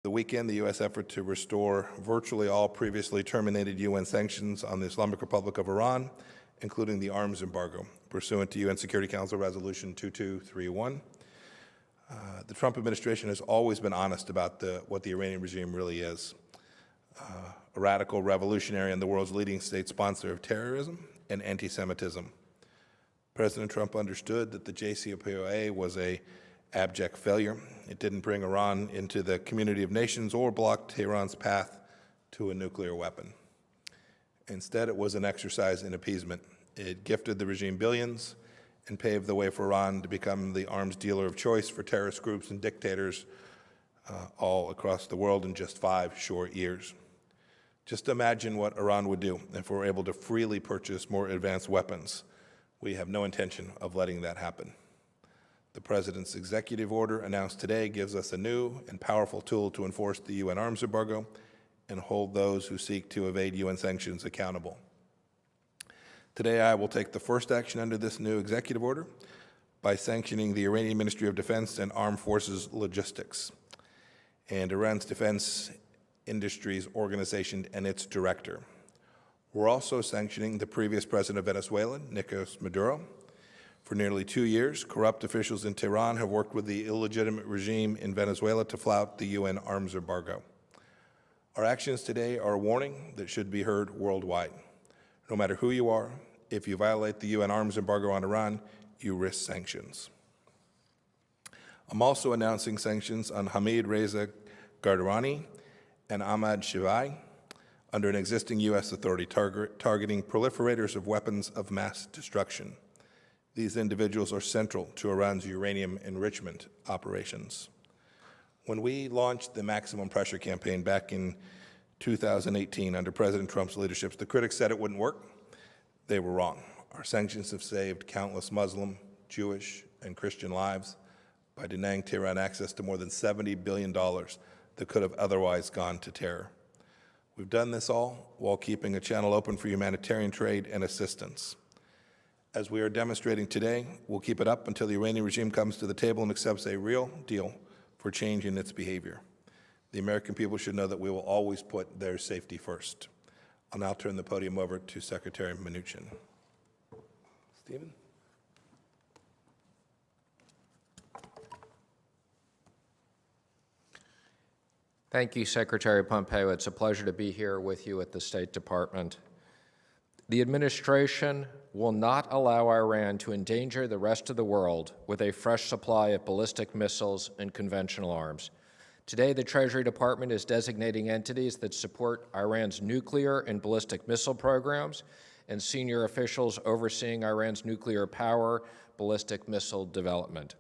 The weekend, the U.S. effort to restore virtually all previously terminated UN sanctions on the Islamic Republic of Iran, including the arms embargo, pursuant to UN Security Council Resolution 2231. The Trump administration has always been honest about what the Iranian regime really is. A radical revolutionary and the world's leading state sponsor of terrorism and anti-Semitism. President Trump understood that the JCPOA was an abject failure. It didn't bring Iran into the community of nations or block Tehran's path to a nuclear weapon. Instead, it was an exercise in appeasement. It gifted the regime billions and paved the way for Iran to become the arms dealer of choice for terrorist groups and dictators all across the world in just 5 short years. Just imagine what Iran would do if we were able to freely purchase more advanced weapons. We have no intention of letting that happen. The President's executive order announced today gives us a new and powerful tool to enforce the UN arms embargo and hold those who seek to evade UN sanctions accountable. Today, I will take the first action under this new executive order by sanctioning the Iranian Ministry of Defense and Armed Forces Logistics and Iran's Defense Industries Organization and its director. We're also sanctioning the previous president of Venezuela, Nicolas Maduro. For nearly 2 years, corrupt officials in Tehran have worked with the illegitimate regime in Venezuela to flout the UN arms embargo. Our actions today are a warning that should be heard worldwide. No matter who you are, if you violate the UN arms embargo on Iran, you risk sanctions. I'm also announcing sanctions on Hamid Reza Gardarani and Ahmad Shivai under an existing U.S. authority targeting proliferators of weapons of mass destruction. These individuals are central to Iran's uranium enrichment operations. When we launched the maximum pressure campaign back in 2018 under President Trump's leadership, the critics said it wouldn't work. They were wrong. Our sanctions have saved countless Muslim, Jewish, and Christian lives by denying Tehran access to more than $70 billion that could have otherwise gone to terror. We've done this all while keeping a channel open for humanitarian trade and assistance. As we are demonstrating today, we'll keep it up until the Iranian regime comes to the table and accepts a real deal for change in its behavior. The American people should know that we will always put their safety first. I'll now turn the podium over to Secretary Mnuchin. Stephen? Thank you, Secretary Pompeo. It's a pleasure to be here with you at the State Department. The administration will not allow Iran to endanger the rest of the world with a fresh supply of ballistic missiles and conventional arms. Today, the Treasury Department is designating entities that support Iran's nuclear and ballistic missile programs and senior officials overseeing Iran's nuclear power ballistic missile development.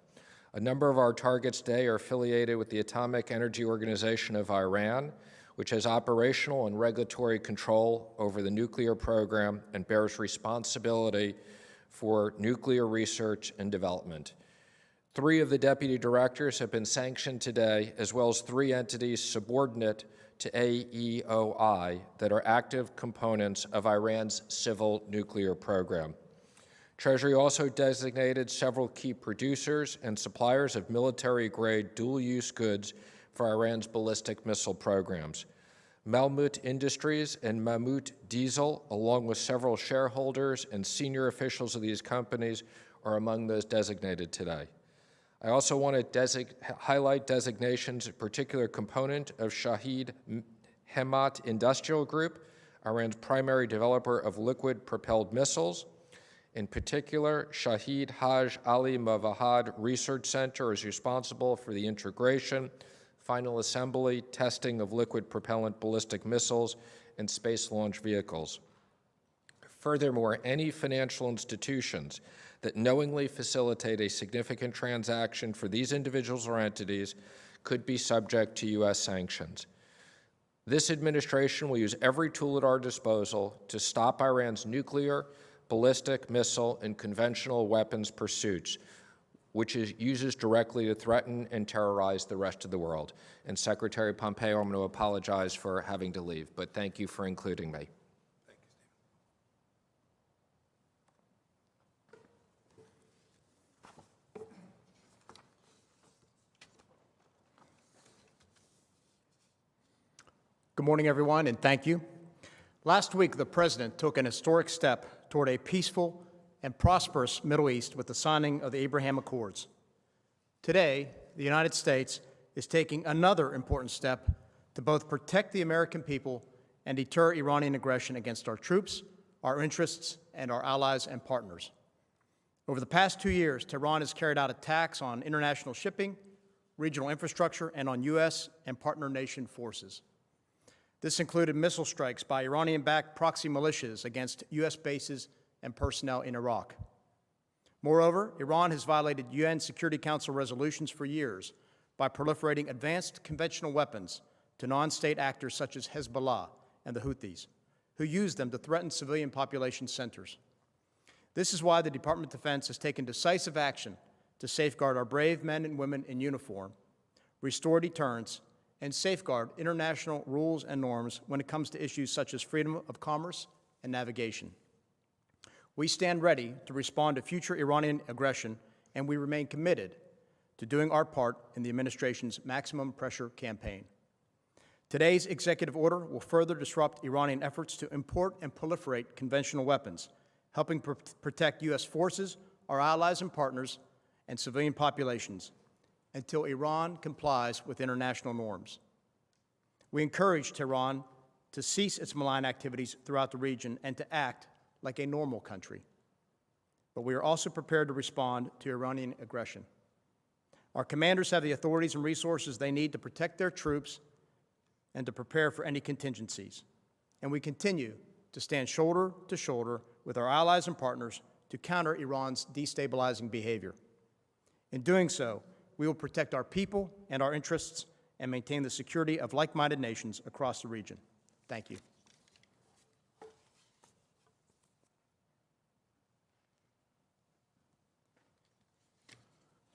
A number of our targets today are affiliated with the Atomic Energy Organization of Iran, which has operational and regulatory control over the nuclear program and bears responsibility for nuclear research and development. 3 of the deputy directors have been sanctioned today, as well as 3 entities subordinate to AEOI that are active components of Iran's civil nuclear program. Treasury also designated several key producers and suppliers of military-grade dual-use goods for Iran's ballistic missile programs. Melmoot Industries and Mammoet Diesel, along with several shareholders and senior officials of these companies, are among those designated today. I also want to highlight designations, a particular component of Shahid Hemat Industrial Group, Iran's primary developer of liquid-propelled missiles. In particular, Shahid Haj Ali Mavahad Research Center is responsible for the integration, final assembly, testing of liquid propellant ballistic missiles and space launch vehicles. Furthermore, any financial institutions that knowingly facilitate a significant transaction for these individuals or entities could be subject to U.S. sanctions. This administration will use every tool at our disposal to stop Iran's nuclear, ballistic, missile, and conventional weapons pursuits, which uses directly to threaten and terrorize the rest of the world. And Secretary Pompeo, I'm going to apologize for having to leave, but thank you for including me. Good morning, everyone, and thank you. Last week, the President took an historic step toward a peaceful and prosperous Middle East with the signing of the Abraham Accords. Today, the United States is taking another important step to both protect the American people and deter Iranian aggression against our troops, our interests, and our allies and partners. Over the past 2 years, Tehran has carried out attacks on international shipping, regional infrastructure, and on U.S. and partner nation forces. This included missile strikes by Iranian-backed proxy militias against U.S. bases and personnel in Iraq. Moreover, Iran has violated UN Security Council resolutions for years by proliferating advanced conventional weapons to non-state actors such as Hezbollah and the Houthis, who use them to threaten civilian population centers. This is why the Department of Defense has taken decisive action to safeguard our brave men and women in uniform, restore deterrence, and safeguard international rules and norms when it comes to issues such as freedom of commerce and navigation. We stand ready to respond to future Iranian aggression, and we remain committed to doing our part in the administration's maximum pressure campaign. Today's executive order will further disrupt Iranian efforts to import and proliferate conventional weapons, helping protect U.S. forces, our allies and partners, and civilian populations until Iran complies with international norms. We encourage Tehran to cease its malign activities throughout the region and to act like a normal country. But we are also prepared to respond to Iranian aggression. Our commanders have the authorities and resources they need to protect their troops and to prepare for any contingencies. And we continue to stand shoulder to shoulder with our allies and partners to counter Iran's destabilizing behavior. In doing so, we will protect our people and our interests and maintain the security of like-minded nations across the region. Thank you.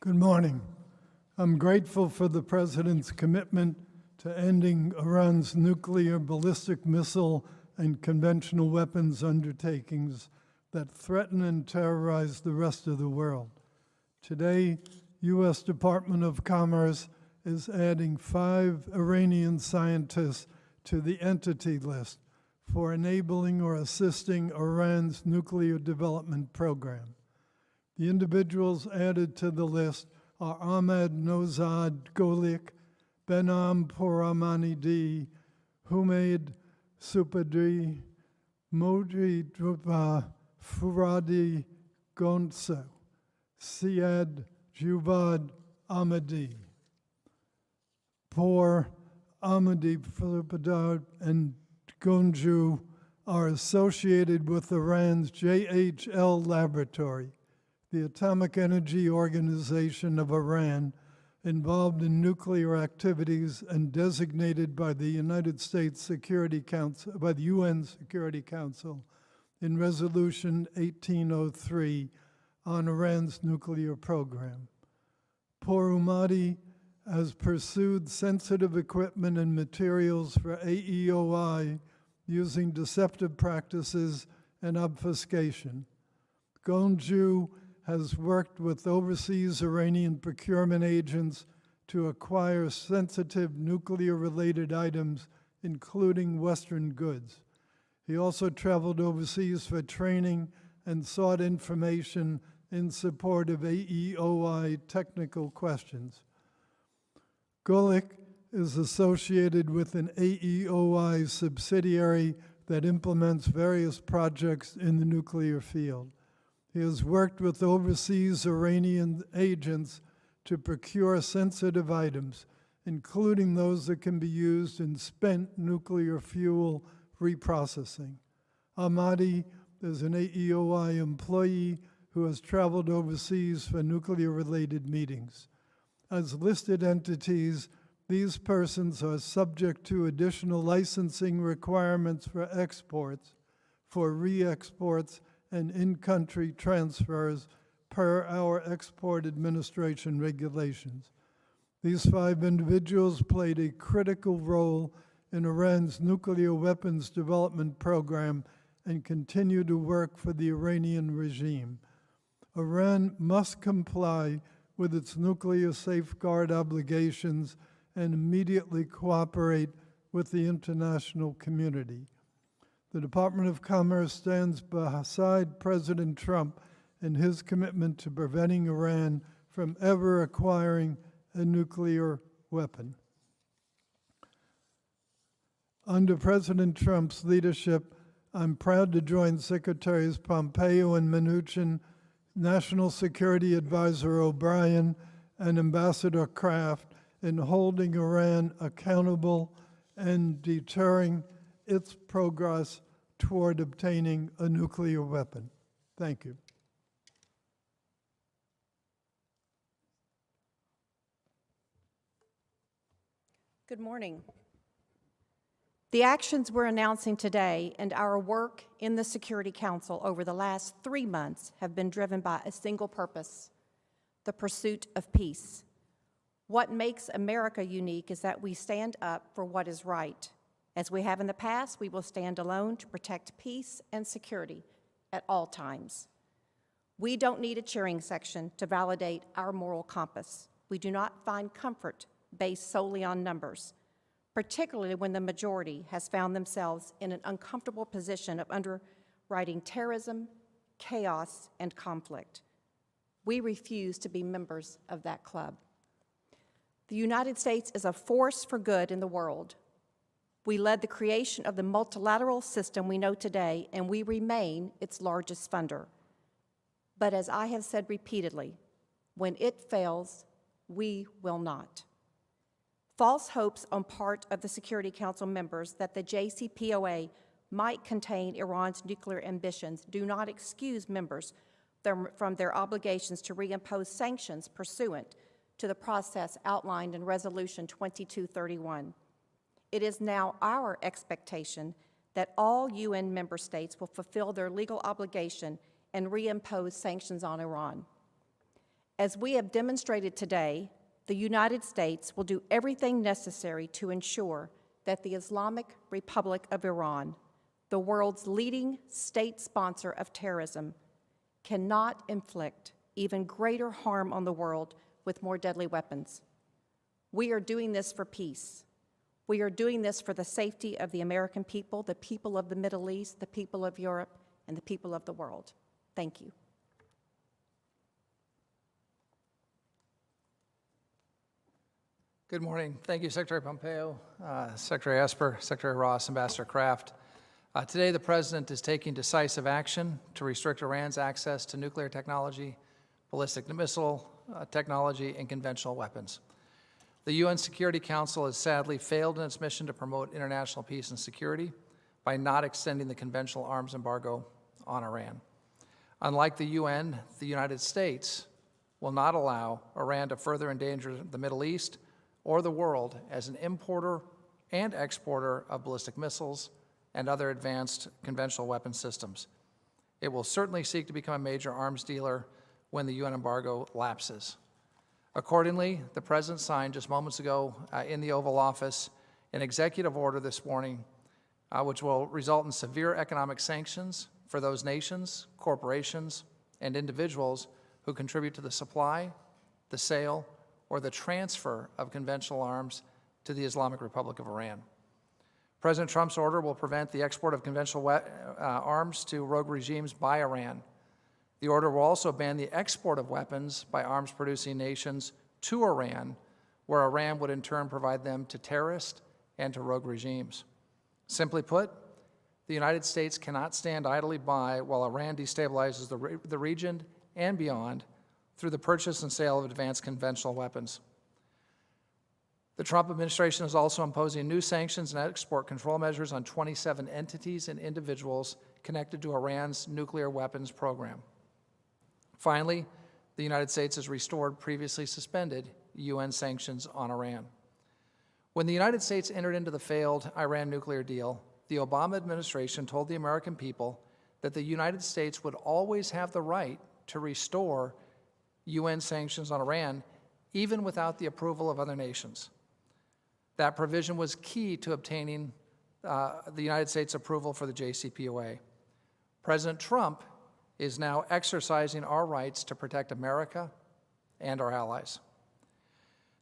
Good morning. I'm grateful for the President's commitment to ending Iran's nuclear, ballistic missile, and conventional weapons undertakings that threaten and terrorize the rest of the world. Today, U.S. Department of Commerce is adding 5 Iranian scientists to the entity list for enabling or assisting Iran's nuclear development program. The individuals added to the list are Ahmad Nozad Golik, Benam Poramanidi, Humaid Supadri, Moji Drupa Furadi Gonso, Siad Juvad Ahmadi. Por Ahmadi Filipadar and Gonju are associated with Iran's JHL laboratory, the Atomic Energy Organization of Iran, involved in nuclear activities and designated by the United States Security Council, by the UN Security Council in Resolution 1803 on Iran's nuclear program. Porumadi has pursued sensitive equipment and materials for AEOI using deceptive practices and obfuscation. Gonju has worked with overseas Iranian procurement agents to acquire sensitive nuclear-related items, including Western goods. He also traveled overseas for training and sought information in support of AEOI technical questions. Golik is associated with an AEOI subsidiary that implements various projects in the nuclear field. He has worked with overseas Iranian agents to procure sensitive items, including those that can be used in spent nuclear fuel reprocessing. Ahmadi is an AEOI employee who has traveled overseas for nuclear-related meetings. As listed entities, these persons are subject to additional licensing requirements for exports, for re-exports, and in-country transfers per our Export Administration regulations. These 5 individuals played a critical role in Iran's nuclear weapons development program and continue to work for the Iranian regime. Iran must comply with its nuclear safeguard obligations and immediately cooperate with the international community. The Department of Commerce stands beside President Trump in his commitment to preventing Iran from ever acquiring a nuclear weapon. Under President Trump's leadership, I'm proud to join Secretaries Pompeo and Mnuchin, National Security Advisor O'Brien, and Ambassador Kraft in holding Iran accountable and deterring its progress toward obtaining a nuclear weapon. Thank you. Good morning. The actions we're announcing today and our work in the Security Council over the last 3 months have been driven by a single purpose: the pursuit of peace. What makes America unique is that we stand up for what is right. As we have in the past, we will stand alone to protect peace and security at all times. We don't need a cheering section to validate our moral compass. We do not find comfort based solely on numbers, particularly when the majority has found themselves in an uncomfortable position of underwriting terrorism, chaos, and conflict. We refuse to be members of that club. The United States is a force for good in the world. We led the creation of the multilateral system we know today, and we remain its largest funder. But as I have said repeatedly, when it fails, we will not. False hopes on part of the Security Council members that the JCPOA might contain Iran's nuclear ambitions do not excuse members from their obligations to reimpose sanctions pursuant to the process outlined in Resolution 2231. It is now our expectation that all UN member states will fulfill their legal obligation and reimpose sanctions on Iran. As we have demonstrated today, the United States will do everything necessary to ensure that the Islamic Republic of Iran, the world's leading state sponsor of terrorism, cannot inflict even greater harm on the world with more deadly weapons. We are doing this for peace. We are doing this for the safety of the American people, the people of the Middle East, the people of Europe, and the people of the world. Thank you. Good morning. Thank you, Secretary Pompeo, Secretary Esper, Secretary Ross, Ambassador Kraft. Today, the President is taking decisive action to restrict Iran's access to nuclear technology, ballistic missile technology, and conventional weapons. The UN Security Council has sadly failed in its mission to promote international peace and security by not extending the conventional arms embargo on Iran. Unlike the UN, the United States will not allow Iran to further endanger the Middle East or the world as an importer and exporter of ballistic missiles and other advanced conventional weapon systems. It will certainly seek to become a major arms dealer when the UN embargo lapses. Accordingly, the President signed just moments ago in the Oval Office an executive order this morning which will result in severe economic sanctions for those nations, corporations, and individuals who contribute to the supply, the sale, or the transfer of conventional arms to the Islamic Republic of Iran. President Trump's order will prevent the export of conventional arms to rogue regimes by Iran. The order will also ban the export of weapons by arms-producing nations to Iran, where Iran would in turn provide them to terrorists and to rogue regimes. Simply put, the United States cannot stand idly by while Iran destabilizes the region and beyond through the purchase and sale of advanced conventional weapons. The Trump administration is also imposing new sanctions and export control measures on 27 entities and individuals connected to Iran's nuclear weapons program. Finally, the United States has restored previously suspended UN sanctions on Iran. When the United States entered into the failed Iran nuclear deal, the Obama administration told the American people that the United States would always have the right to restore UN sanctions on Iran, even without the approval of other nations. That provision was key to obtaining the United States approval for the JCPOA. President Trump is now exercising our rights to protect America and our allies.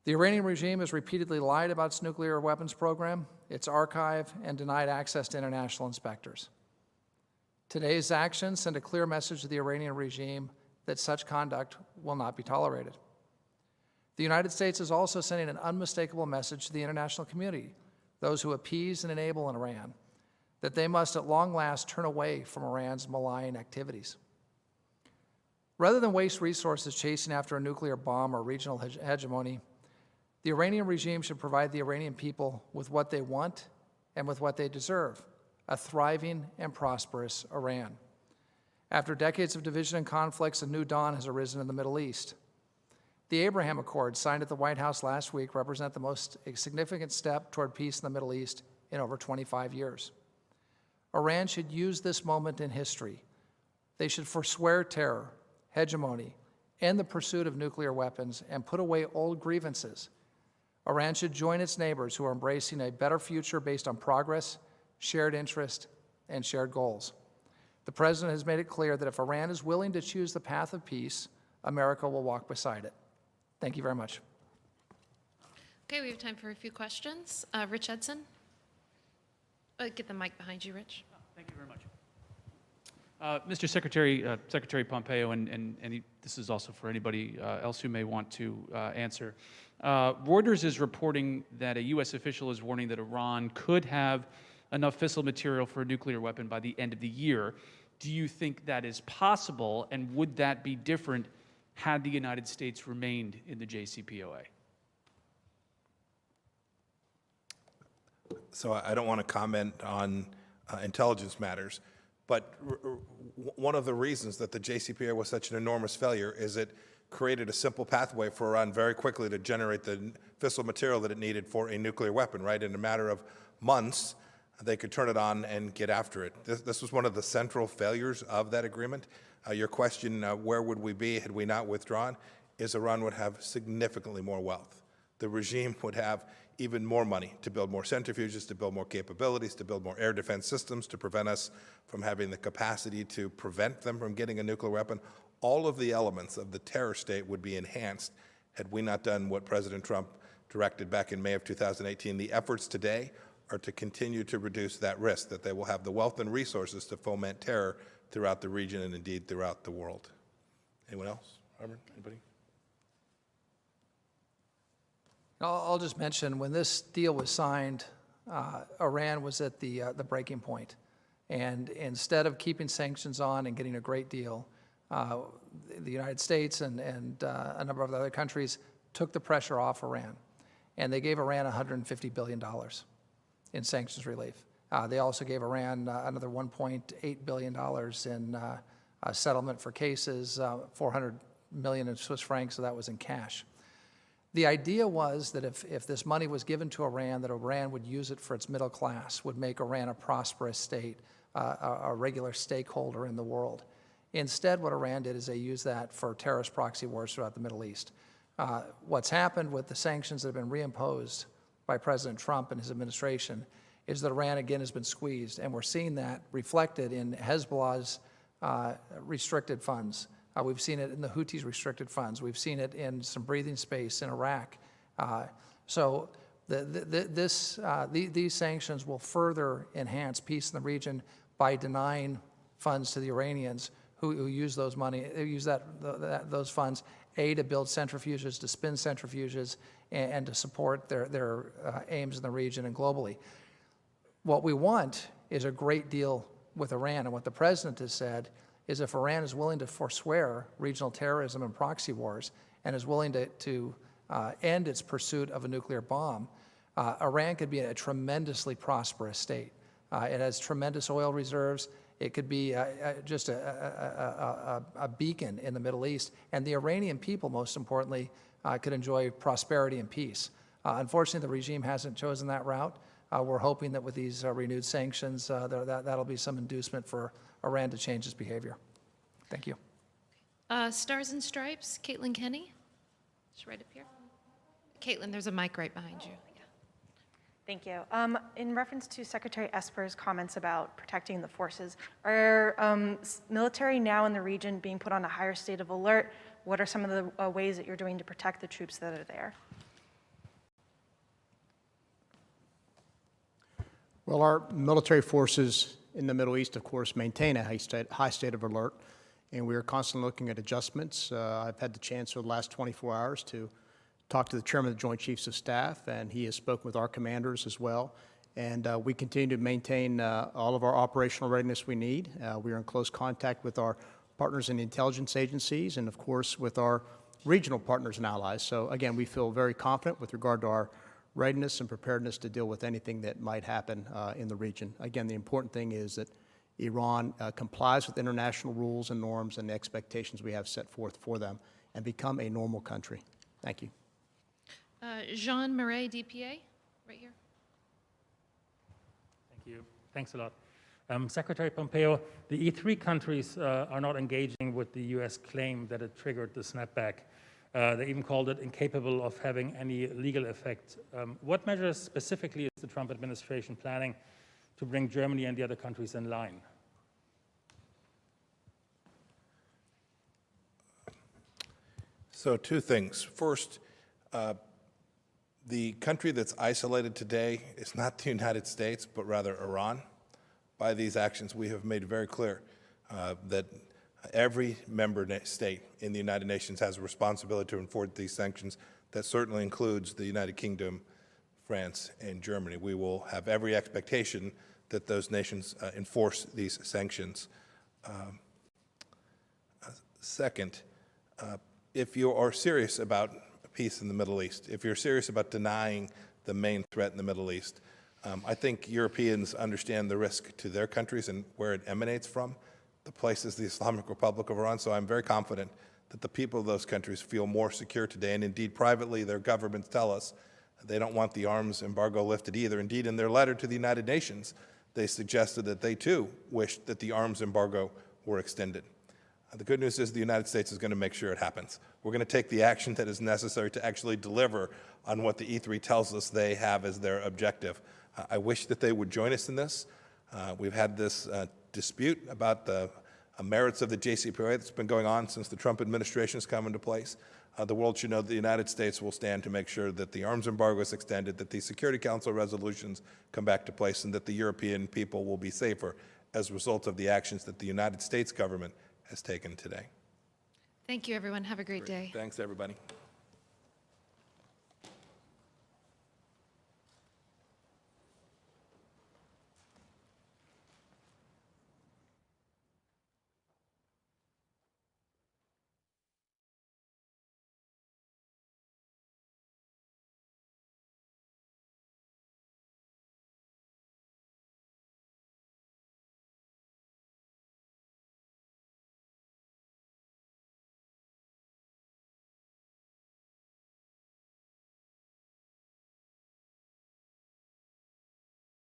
The Iranian regime has repeatedly lied about its nuclear weapons program, its archive, and denied access to international inspectors. Today's actions send a clear message to the Iranian regime that such conduct will not be tolerated. The United States is also sending an unmistakable message to the international community, those who appease and enable Iran, that they must at long last turn away from Iran's malign activities. Rather than waste resources chasing after a nuclear bomb or regional hegemony, the Iranian regime should provide the Iranian people with what they want and with what they deserve, a thriving and prosperous Iran. After decades of division and conflicts, a new dawn has arisen in the Middle East. The Abraham Accords signed at the White House last week represent the most significant step toward peace in the Middle East in over 25 years. Iran should use this moment in history. They should forswear terror, hegemony, and the pursuit of nuclear weapons and put away old grievances. Iran should join its neighbors who are embracing a better future based on progress, shared interest, and shared goals. The President has made it clear that if Iran is willing to choose the path of peace, America will walk beside it. Thank you very much. Okay, we have time for a few questions. Rich Edson. Get the mic behind you, Rich. Thank you very much. Mr. Secretary, Secretary Pompeo, and this is also for anybody else who may want to answer. Reuters is reporting that a U.S. official is warning that Iran could have enough fissile material for a nuclear weapon by the end of the year. Do you think that is possible, and would that be different had the United States remained in the JCPOA? So I don't want to comment on intelligence matters, but one of the reasons that the JCPOA was such an enormous failure is it created a simple pathway for Iran very quickly to generate the fissile material that it needed for a nuclear weapon, right? In a matter of months, they could turn it on and get after it. This was one of the central failures of that agreement. Your question, where would we be had we not withdrawn, is Iran would have significantly more wealth. The regime would have even more money to build more centrifuges, to build more capabilities, to build more air defense systems, to prevent us from having the capacity to prevent them from getting a nuclear weapon. All of the elements of the terror state would be enhanced had we not done what President Trump directed back in May of 2018. The efforts today are to continue to reduce that risk, that they will have the wealth and resources to foment terror throughout the region and indeed throughout the world. Anyone else? Harvard? Anybody? I'll just mention, when this deal was signed, Iran was at the breaking point. And instead of keeping sanctions on and getting a great deal, the United States and a number of other countries took the pressure off Iran. And they gave Iran $150 billion in sanctions relief. They also gave Iran another $1.8 billion in a settlement for cases, 400 million in Swiss francs, so that was in cash. The idea was that if this money was given to Iran, that Iran would use it for its middle class, would make Iran a prosperous state, a regular stakeholder in the world. Instead, what Iran did is they used that for terrorist proxy wars throughout the Middle East. What's happened with the sanctions that have been reimposed by President Trump and his administration is that Iran again has been squeezed, and we're seeing that reflected in Hezbollah's restricted funds. We've seen it in the Houthis' restricted funds. We've seen it in some breathing space in Iraq. So these sanctions will further enhance peace in the region by denying funds to the Iranians who use those those funds, A, to build centrifuges, to spin centrifuges, and to support their aims in the region and globally. What we want is a great deal with Iran, and what the President has said is if Iran is willing to forswear regional terrorism and proxy wars and is willing to end its pursuit of a nuclear bomb, Iran could be a tremendously prosperous state. It has tremendous oil reserves. It could be just a beacon in the Middle East. And the Iranian people, most importantly, could enjoy prosperity and peace. Unfortunately, the regime hasn't chosen that route. We're hoping that with these renewed sanctions, that'll be some inducement for Iran to change its behavior. Thank you. Stars and Stripes, Caitlin Kenny. She's right up here. Caitlin, there's a mic right behind you. Yeah. Thank you. In reference to Secretary Esper's comments about protecting the forces, are military now in the region being put on a higher state of alert? What are some of the ways that you're doing to protect the troops that are there? Well, our military forces in the Middle East, of course, maintain a high state of alert, and we are constantly looking at adjustments. I've had the chance over the last 24 hours to talk to the Chairman of the Joint Chiefs of Staff, and he has spoken with our commanders as well. And we continue to maintain all of our operational readiness we need. We are in close contact with our partners in the intelligence agencies and, of course, with our regional partners and allies. So, again, we feel very confident with regard to our readiness and preparedness to deal with anything that might happen in the region. Again, the important thing is that Iran complies with international rules and norms and the expectations we have set forth for them and become a normal country. Thank you. Jean Marais, DPA, right here. Thank you. Thanks a lot. Secretary Pompeo, the E3 countries are not engaging with the U.S. claim that it triggered the snapback. They even called it incapable of having any legal effect. What measures specifically is the Trump administration planning to bring Germany and the other countries in line? So two things. First, the country that's isolated today is not the United States, but rather Iran. By these actions, we have made very clear that every member state in the United Nations has a responsibility to enforce these sanctions. That certainly includes the United Kingdom, France, and Germany. We will have every expectation that those nations enforce these sanctions. Second, if you are serious about peace in the Middle East, if you're serious about denying the main threat in the Middle East, I think Europeans understand the risk to their countries and where it emanates from. The place is the Islamic Republic of Iran, so I'm very confident that the people of those countries feel more secure today, and indeed privately their governments tell us they don't want the arms embargo lifted either. Indeed, in their letter to the United Nations, they suggested that they too wished that the arms embargo were extended. The good news is the United States is going to make sure it happens. We're going to take the action that is necessary to actually deliver on what the E3 tells us they have as their objective. I wish that they would join us in this. We've had this dispute about the merits of the JCPOA that's been going on since the Trump administration has come into place. The world should know that the United States will stand to make sure that the arms embargo is extended, that the Security Council resolutions come back to place, and that the European people will be safer as a result of the actions that the United States government has taken today. Thank you, everyone. Have a great day. Thanks, everybody.